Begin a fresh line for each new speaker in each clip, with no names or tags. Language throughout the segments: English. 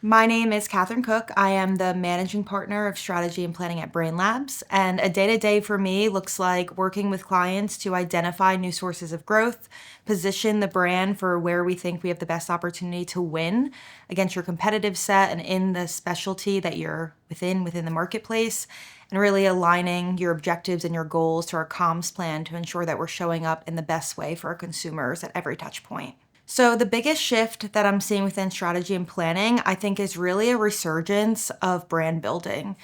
My name is Katherine Cook. I am the managing partner of strategy and planning at Brainlabs. And a day-to-day for me looks like working with clients to identify new sources of growth, position the brand for where we think we have the best opportunity to win against your competitive set and in the specialty that you're within the marketplace, and really aligning your objectives and your goals to our comms plan to ensure that we're showing up in the best way for our consumers at every touch point. So the biggest shift that I'm seeing within strategy and planning, I think, is really a resurgence of brand building.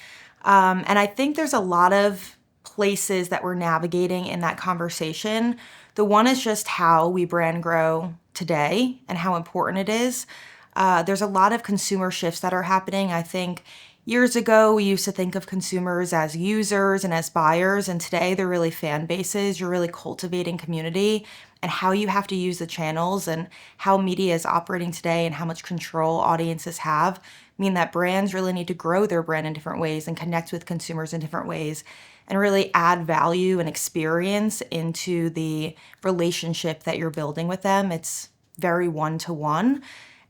And I think there's a lot of places that we're navigating in that conversation. The one is just how we brand grow today and how important it is. There's a lot of consumer shifts that are happening. I think years ago, we used to think of consumers as users and as buyers, and today they're really fan bases. You're really cultivating community, and how you have to use the channels and how media is operating today and how much control audiences have mean that brands really need to grow their brand in different ways and connect with consumers in different ways and really add value and experience into the relationship that you're building with them. It's very one-to-one.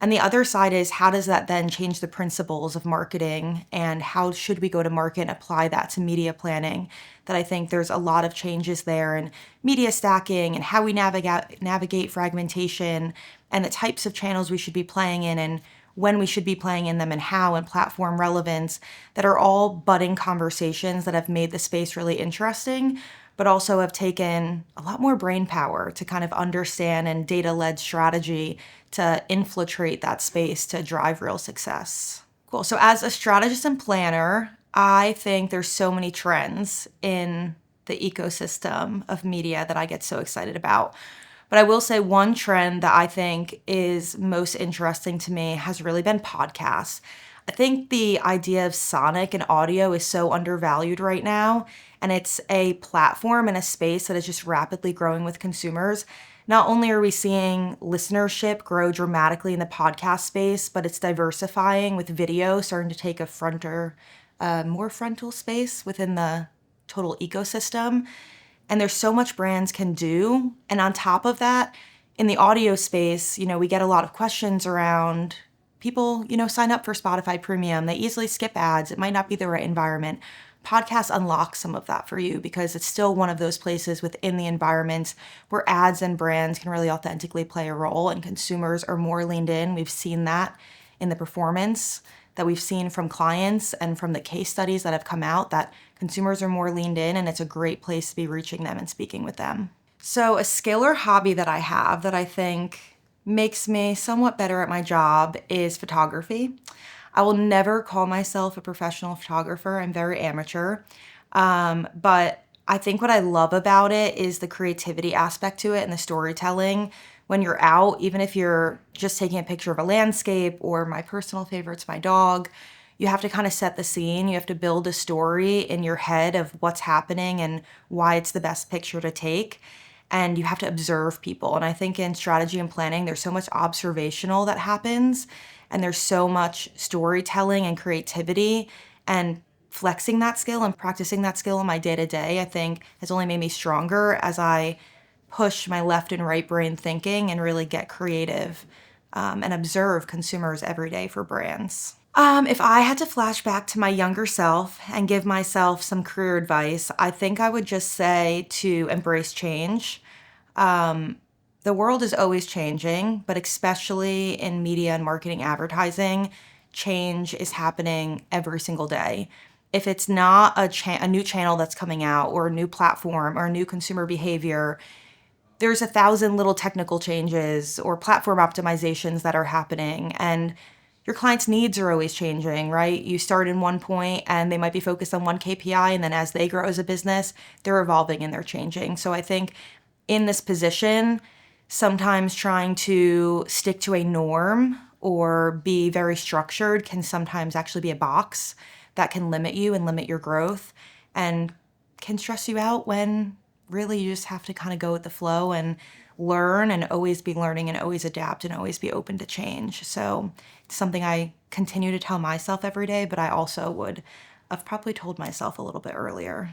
And the other side is, how does that then change the principles of marketing, and how should we go to market and apply that to media planning? That I think there's a lot of changes there, and media stacking and how we navigate fragmentation and the types of channels we should be playing in and when we should be playing in them and how, and platform relevance, that are all budding conversations that have made the space really interesting, but also have taken a lot more brain power to kind of understand, and data-led strategy to infiltrate that space to drive real success. Cool. So as a strategist and planner, I think there's so many trends in the ecosystem of media that I get so excited about. But I will say one trend that I think is most interesting to me has really been podcasts. I think the idea of sonic and audio is so undervalued right now, and it's a platform and a space that is just rapidly growing with consumers. Not only are we seeing listenership grow dramatically in the podcast space, but it's diversifying with video starting to take more frontal space within the total ecosystem. And there's so much brands can do. And on top of that, in the audio space, we get a lot of questions around people, sign up for Spotify Premium. They easily skip ads. It might not be the right environment. Podcasts unlock some of that for you because it's still one of those places within the environments where ads and brands can really authentically play a role, and consumers are more leaned in. We've seen that in the performance that we've seen from clients and from the case studies that have come out, that consumers are more leaned in, and it's a great place to be reaching them and speaking with them. So a skill or hobby that I have that I think makes me somewhat better at my job is photography. I will never call myself a professional photographer. I'm very amateur. But I think what I love about it is the creativity aspect to it and the storytelling. When you're out, even if you're just taking a picture of a landscape, or my personal favorite's my dog, you have to kind of set the scene. You have to build a story in your head of what's happening and why it's the best picture to take. And you have to observe people. And I think in strategy and planning, there's so much observational that happens, and there's so much storytelling and creativity, and flexing that skill and practicing that skill in my day-to-day, I think, has only made me stronger as I push my left and right brain thinking and really get creative and observe consumers every day for brands. If I had to flash back to my younger self and give myself some career advice, I think I would just say to embrace change. The world is always changing, but especially in media and marketing advertising, change is happening every single day. If it's not a new channel that's coming out, or a new platform, or a new consumer behavior, there's 1,000 little technical changes or platform optimizations that are happening, and your clients' needs are always changing, right? You start in one point and they might be focused on one KPI, and then as they grow as a business, they're evolving and they're changing. So I think in this position, sometimes trying to stick to a norm or be very structured can sometimes actually be a box that can limit you and limit your growth, and can stress you out when really you just have to kind of go with the flow and learn, and always be learning, and always adapt, and always be open to change. So it's something I continue to tell myself every day, but I also would have probably told myself a little bit earlier.